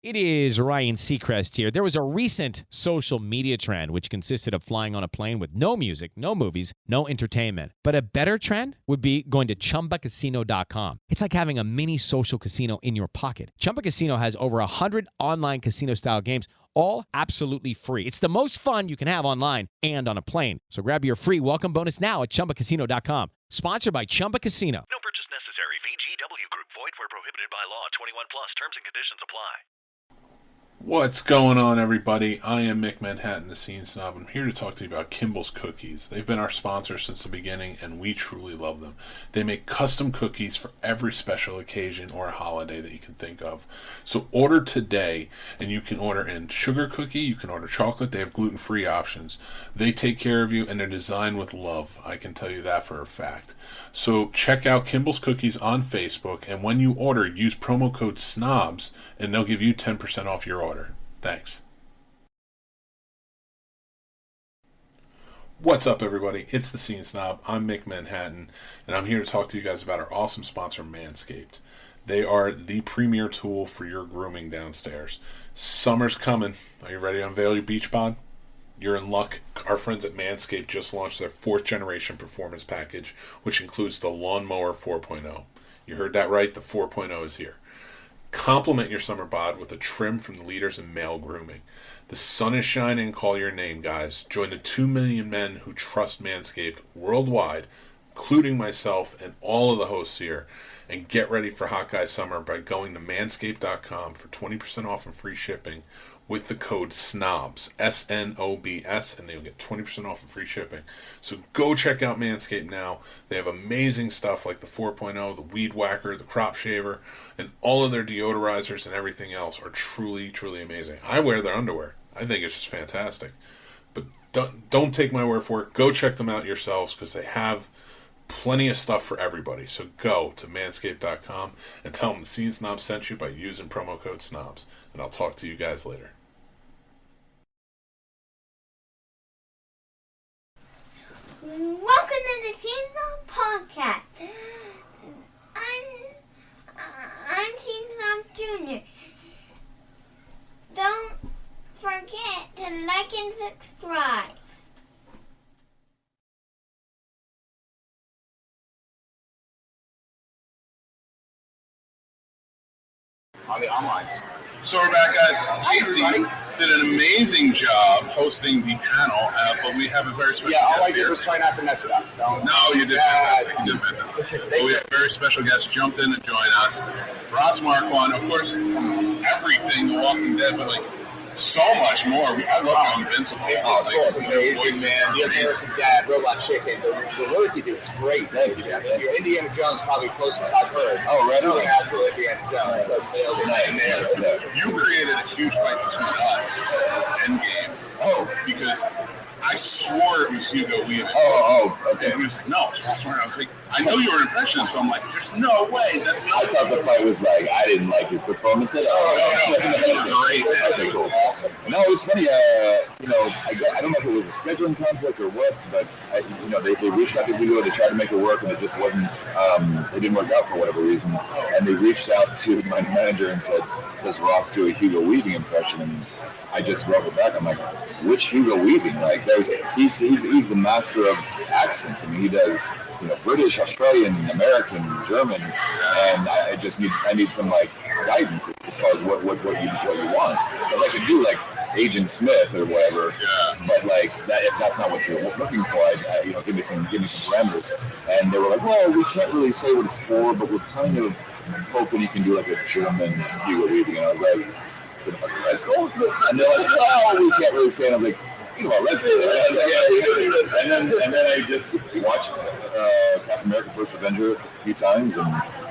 It is Ryan Seacrest here. There was a recent social media trend which consisted of flying on a plane with no music, no movies, no entertainment. But a better trend would be going to ChumbaCasino.com. It's like having a mini social casino in your pocket. Chumba Casino has over 100 online casino-style games, all absolutely free. It's the most fun you can have online and on a plane. So grab your free welcome bonus now at ChumbaCasino.com. Sponsored by Chumba Casino. No purchase necessary. VGW Group. Void where prohibited by law. 21 plus. Terms and conditions apply. What's going on, everybody? I am Mick Manhattan, the Scene Snob. I'm here to talk to you about Kimball's Cookies. They've been our sponsor since the beginning, and we truly love them. They make custom cookies for every special occasion or holiday that you can think of. So order today, and you can order in sugar cookie, you can order chocolate. They have gluten-free options. They take care of you, and they're designed with love. I can tell you that for a fact. So check out Kimball's Cookies on Facebook, and when you order, use promo code SNOBS, and they'll give you 10% off your order. Thanks. What's up, everybody? It's the Scene Snob. I'm Mick Manhattan, and I'm here to talk to you guys about our awesome sponsor, Manscaped. They are the premier tool for your grooming downstairs. Summer's coming. Are you ready to unveil your beach bod? You're in luck. Our friends at Manscaped just launched their 4th generation performance package, which includes the Lawnmower 4.0. You heard that right, the 4.0 is here. Complement your summer bod with a trim from the leaders in male grooming. The sun is shining, call your name, guys. Join the 2 million men who trust Manscaped worldwide, including myself and all of the hosts here, and get ready for Hot Guy Summer by going to manscaped.com for 20% off and free shipping with the code SNOBS, S-N-O-B-S, and they'll get 20% off and free shipping. So go check out Manscaped now. They have amazing stuff like the 4.0, the Weed Whacker, the Crop Shaver, and all of their deodorizers and everything else are truly, truly amazing. I wear their underwear. I think it's just fantastic. But don't take my word for it. Go check them out yourselves because they have plenty of stuff for everybody. So go to manscaped.com and tell them the Scene Snob sent you by using promo code SNOBS. And I'll talk to you guys later. Welcome to the Scene Snob Podcast. I'm Scene Snob Jr. Don't forget to like and subscribe. On the online. So we're back, guys. Casey did an amazing job hosting the panel, but we have a very special guest all I did here. was try not to mess it up. No, you did fantastic. You did fantastic. But we have a very special guest jumped in to join us. Ross Marquand, of course, from everything, The Walking Dead, but like so much more. I love how Invincible. It's amazing, man. The American Dad, Robot Chicken, the work you do is great. Thank you, man. Your Indiana Jones probably closest I've heard. Oh, right. To an actual Indiana Jones. You created a huge fight between us with Endgame. Oh, because I swore it was Hugo Weaving. Okay. And he was like, no, I swear. I was like, I know you were an impressionist, but I'm like, there's no way. That's not. I thought the fight was like, I didn't like his performance at all. No, great. Okay, cool. Awesome. No, it was funny. I don't know if it was a scheduling conflict or what, but they reached out to Hugo to try to make it work, and it just wasn't. It didn't work out for whatever reason. And they reached out to my manager and said, "Does Ross do a Hugo Weaving impression?" And I just wrote it back. I'm like, which Hugo Weaving? Like, he's the master of accents. I mean, he does British, Australian, American, German, and I need some like guidance as far as what you want. Because I could do like Agent Smith or whatever, but like that, if that's not what you're looking for, give me some parameters. And they were like, well, we can't really say what it's for, but we're kind of hoping you can do like a German Hugo Weaving. And I was like, let's go. And they're like, no, we can't really say it. I was like, let's do it. And then I just watched Captain America: First Avenger a few times and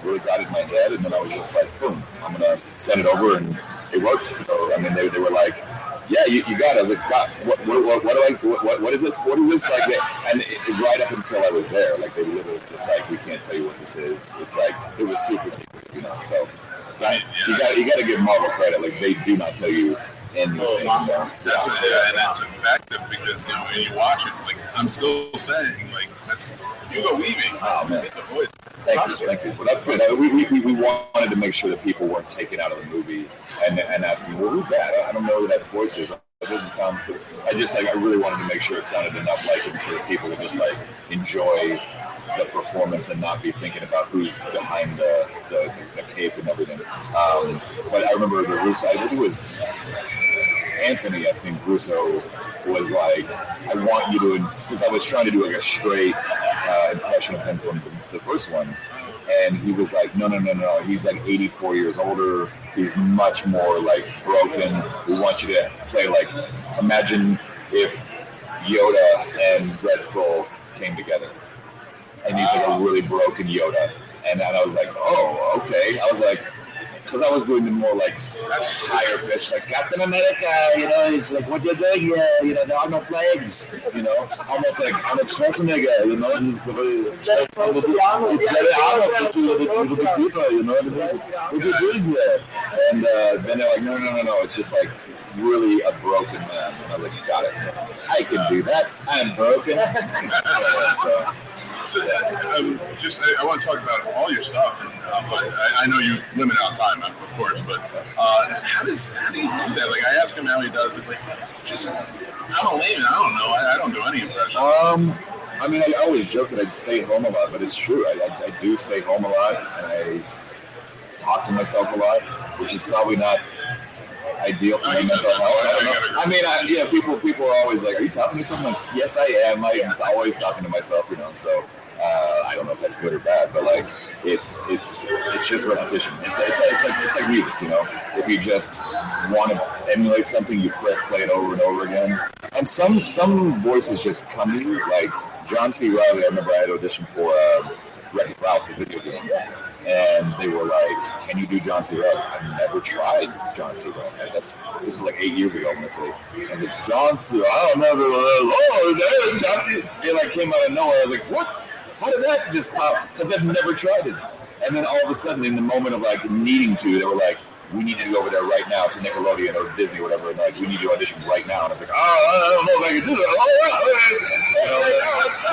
really got it in my head. And then I was just like, boom, I'm gonna send it over, and it worked. So I mean, they were like, yeah, you got it. I was like, God, what is it? What is this? Like, and right up until I was there, like they literally just like, we can't tell you what this is. It's like it was super secret, So. You got to give Marvel credit. Like they do not tell you anything. And that's effective because when you watch it, like I'm still saying, like that's Hugo Weaving. Oh man, the voice. Thank you. Well, that's good. We wanted to make sure that people weren't taken out of the movie and asking, well, who's that? I don't know who that voice is. It doesn't sound good. I really wanted to make sure it sounded enough like him so that people would just like enjoy the performance and not be thinking about who's behind the cape and everything. But I remember the Russo, I think it was Anthony, I think Russo was like, I want you to, because I was trying to do like a straight impression of him from the first one. And he was like, no. He's like 84 years older. He's much more like broken. We want you to play like, imagine if Yoda and Red Skull came together. And he's like a really broken Yoda. And I was like, oh, okay. I was like, because I was doing the more like higher pitch, like Captain America, it's like, what you're doing here, there are no flags, almost like Arnold Schwarzenegger, It's very Arnold, it's a little bit deeper, what you're doing here. And then they're like, no, it's just like really a broken man. And I was like, got it. I can do that. I'm broken. So I want to talk about all your stuff, and but I know you limit out time, of course. But how do you do that? Like, I ask him how he does it. Like, just I'm a layman. I don't know. I don't do any impression. I mean, I always joke that I stay home a lot, but it's true. I do stay home a lot, and I talk to myself a lot, which is probably not ideal for my mental health. I don't know. People are always like, "Are you talking to someone?" Like, yes, I am. I'm always talking to myself, So I don't know if that's good or bad, but like it's just repetition. It's like music, If you just want to emulate something, you play it over and over again. And some voices just come to you. Like John C. Reilly, I remember I had auditioned for Wreck-It Ralph, the video game. And they were like, "Can you do John C. Reilly?" I've never tried John C. Reilly. This was like 8 years ago. I was like, "John C. I don't know." There's John C. It like came out of nowhere. I was like, "What? How did that just pop?" Because I've never tried it. And then all of a sudden, in the moment of like needing to, they were like, "We need you to go over there right now to Nickelodeon or Disney or whatever. And like, we need you to audition right now." And I was like, "Oh, I don't know if I can do that."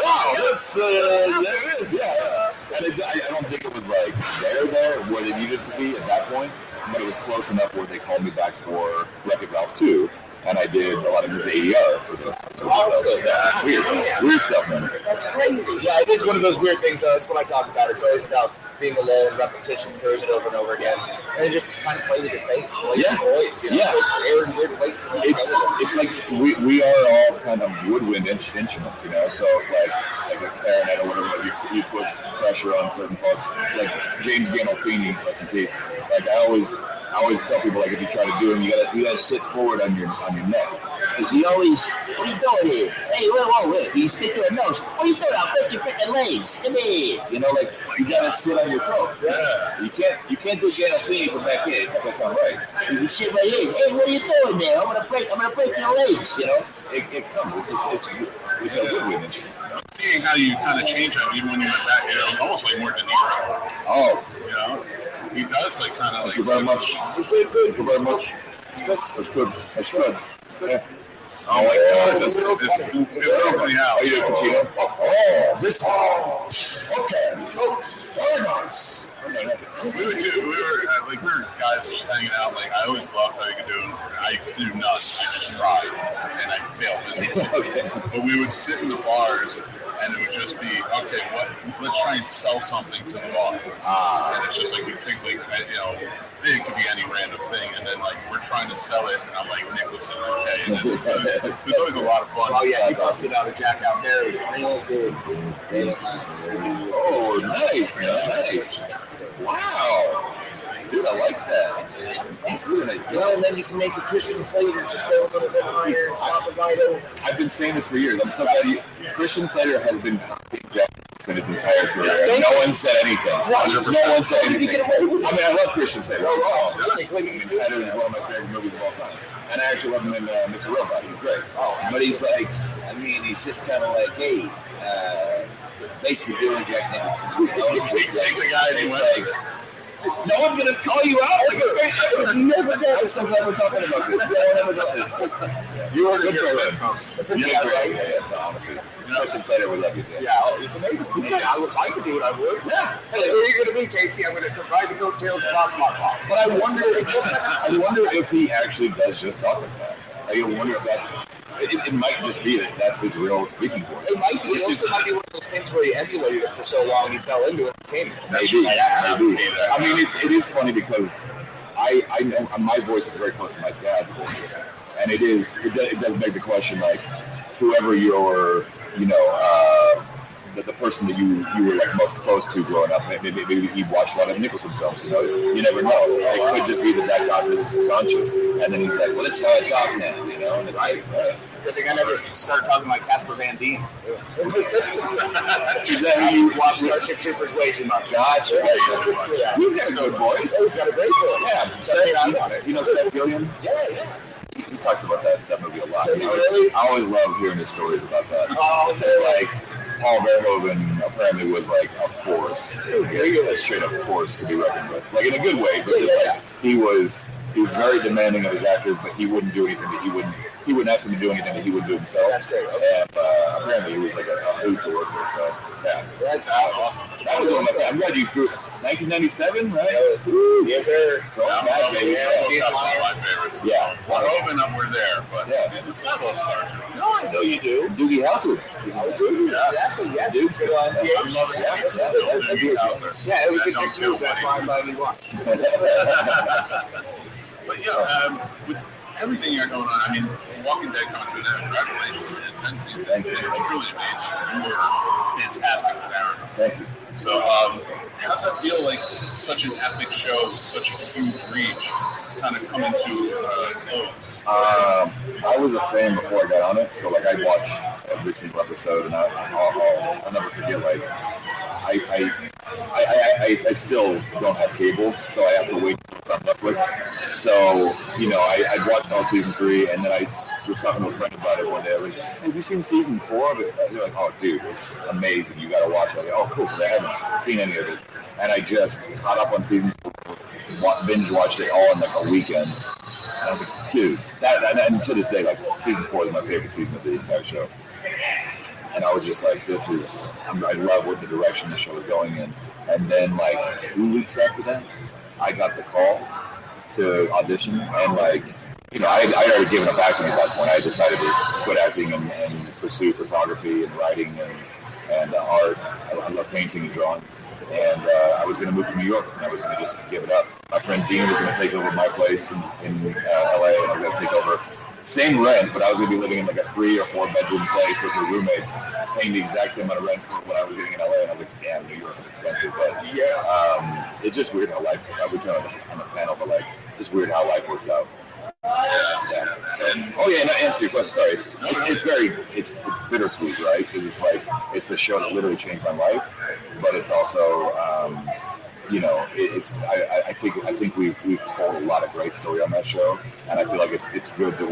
Wow, there it is. Yeah. And I don't think it was like there where they needed to be at that point, but it was close enough where they called me back for Wreck-It Ralph 2, and I did a lot of his ADR for the. Awesome. Weird stuff, man. That's crazy. Yeah, it is one of those weird things. It's what I talk about. It's always about being alone, repetition, hearing it over and over again, and then just trying to play with your face, play with your voice, air in weird places. It's like we are all kind of woodwind instruments, So if like a clarinet or whatever, you put pressure on certain parts. Like James Gandolfini, rest in peace. Like I always tell people, like if you try to do it, you gotta sit forward on your neck. Because he always, what are you doing here? Hey, wait. You stick to a nose. What are you doing? I'll break your freaking legs. Come here. Like you gotta sit on your toe. Yeah. You can't do Gandolfini from back here. It's not gonna sound right. You sit right here. Hey, what are you doing there? I'm gonna break your legs. It comes. It's a woodwind instrument. Seeing how you kind of change that, even when you went back, it's almost like more De Niro. Oh. He does like kind of like. Thank you very much. It's very good. Thank you very much. That's good. Yeah. Oh my God! This is really out. Are you doing Patino? Oh, this. Okay. Very nice. We were guys just hanging out. Like I always loved how you could do it. I do none. I just tried, and I failed miserably. Okay. But we would sit in the bars, and it would just be okay. Let's try and sell something to the bar. And it's just like we think like it could be any random thing, and then like we're trying to sell it, and I'm like Nicholson, okay. And it's always a lot of fun. Oh yeah, he busted out a Jack out there. It was real good. Real nice. Oh, nice. Wow. Dude, I like that. That's really nice. Well, and then you can make a Christian Slater just go a little bit higher and stop it right over. I've been saying this for years. I'm so glad Christian Slater has been copying Jack in his entire career. No one said anything. No one said anything. I mean, I love Christian Slater. That is one of my favorite movies of all time. And I actually love him in Mr. Robot. He's great. But he's like, he's just kind of like, hey, basically doing Jack Nicholson. Take the guy. It's like, No one's gonna call you out. Like, I would never do. I'm so glad we're talking about this. You ordered your list, folks. Yeah, honestly. Christian Slater would love you. Yeah, it's amazing. If I could do it, I would. Yeah. Hey, who are you going to be, Casey? I'm going to ride the coattails of Ross Marquand. But I wonder if he actually does just talk like that. I wonder if that's. It might just be that that's his real speaking voice. It might be. It also might be one of those things where he emulated it for so long, he fell into it and became it. Maybe. I mean, it is funny because I know my voice is very close to my dad's voice, and it does beg the question, like, whoever your the person that you were like most close to growing up, maybe he watched a lot of Nicholson films. You never know. It could just be that got really subconscious, and then he's like, "Well, this is how I talk now," And it's like, good thing I never started talking like Casper Van Dien. Is that how you watch Starship Troopers way too much? Gotcha. You've got a good voice. He's got a great voice. Yeah, Seth Gilliam. Yeah. He talks about that movie a lot. Does he really? I always love hearing his stories about that. Oh, it's like Paul Verhoeven apparently was like a force, a straight up force to be reckoned with, like in a good way. But just like he was very demanding of his actors, but he wouldn't do anything that he wouldn't ask them to do anything that he wouldn't do himself. That's great. Okay. And apparently he was like a hoot to work with. So yeah, that's awesome. That was one of my. I'm glad you grew. 1997, right? Yes, sir. Baby. That's one of my favorites. Yeah. I'm hoping that we're there, but it's not all stars. No, I know you do. Doogie Howser. Exactly. Yes. I'm loving Doogie Howser. Yeah, it was a good move. That's why I'm glad we watched. But yeah, with everything you got going on, I mean, Walking Dead coming to an end. Congratulations on the intensity. Thank you. It's truly amazing. You were fantastic as Aaron. Thank you. So, how does that feel like such an epic show with such a huge reach kind of coming to close? I was a fan before I got on it, so like I watched every single episode, and I'll never forget. Like I still don't have cable, so I have to wait until it's on Netflix. So I watched all season 3, and then I was talking to a friend about it one day. I was like, "Hey, have you seen season 4 of it?" They're like, "Oh, dude, it's amazing. You got to watch it." I'm like, "Oh, cool," because I haven't seen any of it, and I just caught up on season 4, binge watched it all in like a weekend. And I was like, dude, and to this day, like, season 4 is my favorite season of the entire show. And I was just like, I love what the direction the show is going in. And then, like, 2 weeks after that, I got the call to audition. And, like, I already given up acting at that point. I decided to quit acting and pursue photography and writing and art. I love painting and drawing. And I was going to move to New York, and I was going to just give it up. My friend Dean was going to take over my place in LA, and I was going to take over same rent, but I was going to be living in like a 3 or 4 bedroom place with my roommates, paying the exact same amount of rent for what I was getting in LA. And I was like, damn, New York is expensive. But it's just weird how life, I would tell on the panel, but like, just weird how life works out. And to answer your question, sorry, it's bittersweet, right? Because it's like, it's the show that literally changed my life, but it's also, I think we've told a lot of great story on that show, and I feel like it's good that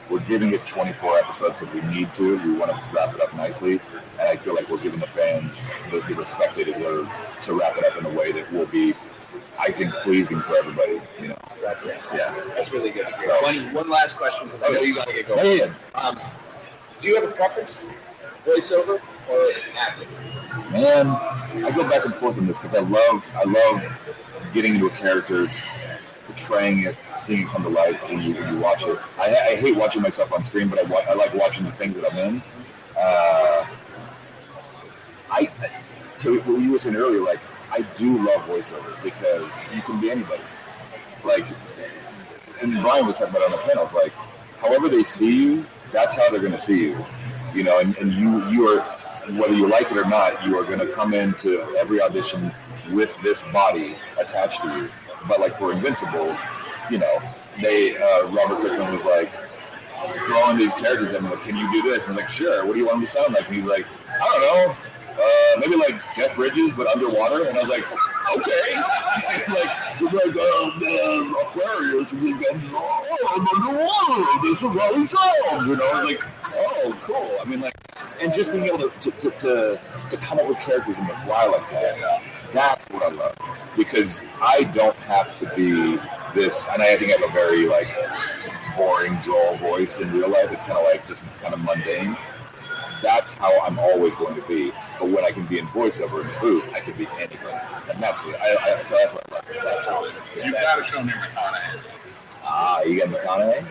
we're giving it 24 episodes because we need to. We want to wrap it up nicely, and I feel like we're giving the fans the respect they deserve to wrap it up in a way that will be, I think, pleasing for everybody. That's fantastic. Yeah. That's really good. So, one last question, because I know you got to get going. Yeah. Do you have a preference, voiceover or acting? Man, I go back and forth on this because I love getting into a character, portraying it, seeing it come to life when you watch it. I hate watching myself on screen, but I like watching the things that I'm in. To what you were saying earlier, like, I do love voiceover because you can be anybody. Like, and Brian was talking about it on the panel. It's like, however they see you, that's how they're going to see you. And you are, whether you like it or not, you are going to come into every audition with this body attached to you. But like for Invincible, Robert Kirkman was like throwing these characters at me, like, can you do this? And I'm like, sure. What do you want me to sound like? And he's like, I don't know. Maybe like Jeff Bridges, but underwater. And I was like, okay. Aquarius becomes, I'm underwater. This is how he sounds. I was like, oh, cool. I mean, like, and just being able to come up with characters on the fly like that, that's what I love. because I don't have to be this, and I think I have a very like boring Joel voice in real life. It's kind of like just kind of mundane. That's how I'm always going to be. But when I can be in voiceover in the booth, I can be anything, and that's what so that's what I love. That's awesome. You got to show me McConaughey. You got McConaughey?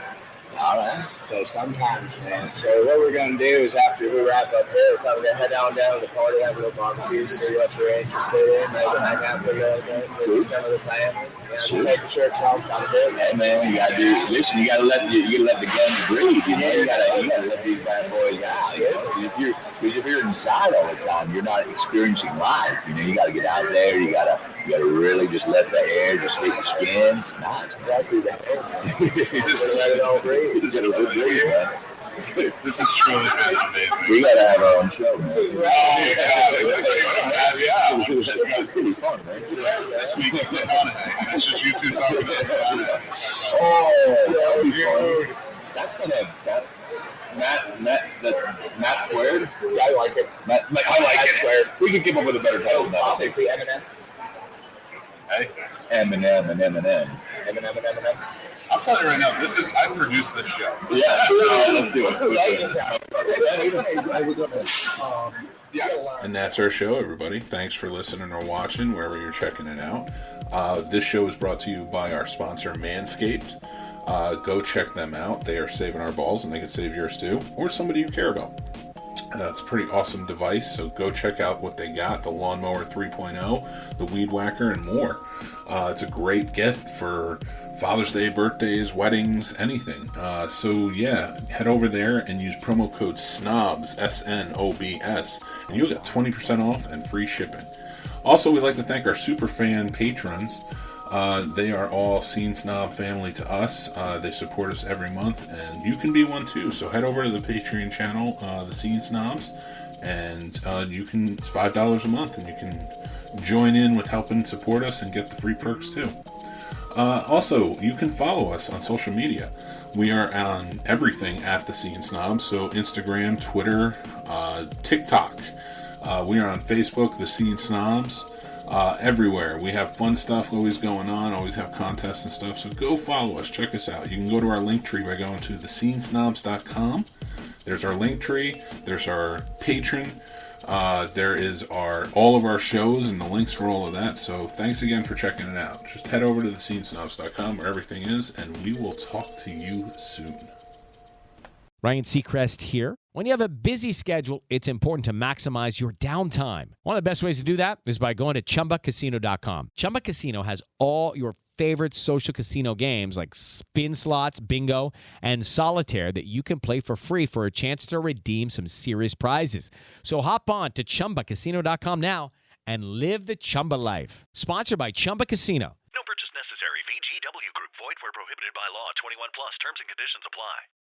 All right. So sometimes, man. So what we're going to do is after we wrap up here, we're probably going to head down to the party, have a little barbecue, see what you're interested in, maybe hang out for a little bit, visit some of the family. Take your shirts off, kind of big. Hey, man, you got to do, listen, you got to let the guns breathe, you know? You got to let these bad boys out, you know? Because if you're inside all the time, you're not experiencing life, you know? You got to get out there, you got to really just let the air just hit your skin. It's nice. Right through the hair. Just let it all breathe. Just let it breathe, man. This is truly been amazing. We gotta have our own show. This is right. It's pretty fun, man. This week is McConaughey, and it's just you two talking about McConaughey. Oh, that'd be fun. That's gonna Matt Squared. Yeah, I like it. I like it. Squared. We could come up with a better title than that. Obviously, Eminem. Hey, Eminem and Eminem. Eminem. I'm telling you right now, I produced this show. Yeah, let's do it. And that's our show, everybody. Thanks for listening or watching, wherever you're checking it out. This show is brought to you by our sponsor, Manscaped. Go check them out. They are saving our balls, and they can save yours too, or somebody you care about. It's a pretty awesome device, so go check out what they got, the Lawnmower 3.0, the Weed Whacker, and more. It's a great gift for Father's Day, birthdays, weddings, anything. So yeah, head over there and use promo code SNOBS, SNOBS, and you'll get 20% off and free shipping. Also, we'd like to thank our super fan patrons. They are all Scene Snob family to us. They support us every month, and you can be one too. So head over to the Patreon channel, the Scene Snobs, and it's $5 a month, and you can join in with helping support us and get the free perks too. Also, you can follow us on social media. We are on everything at the Scene Snobs, so Instagram, Twitter, TikTok. We are on Facebook, the Scene Snobs. Everywhere. We have fun stuff always going on, always have contests and stuff, so go follow us, check us out. You can go to our link tree by going to thescenesnobs.com. There's our link tree, there's our Patreon, there is all of our shows and the links for all of that, so thanks again for checking it out. Just head over to thescenesnobs.com where everything is, and we will talk to you soon. Ryan Seacrest here. When you have a busy schedule, it's important to maximize your downtime. One of the best ways to do that is by going to ChumbaCasino.com. Chumba Casino has all your favorite social casino games like spin slots, bingo, and solitaire that you can play for free for a chance to redeem some serious prizes. So hop on to ChumbaCasino.com now and live the Chumba life. Sponsored by Chumba Casino. No purchase necessary. VGW Group. Void where prohibited by law. 21 plus. Terms and conditions apply.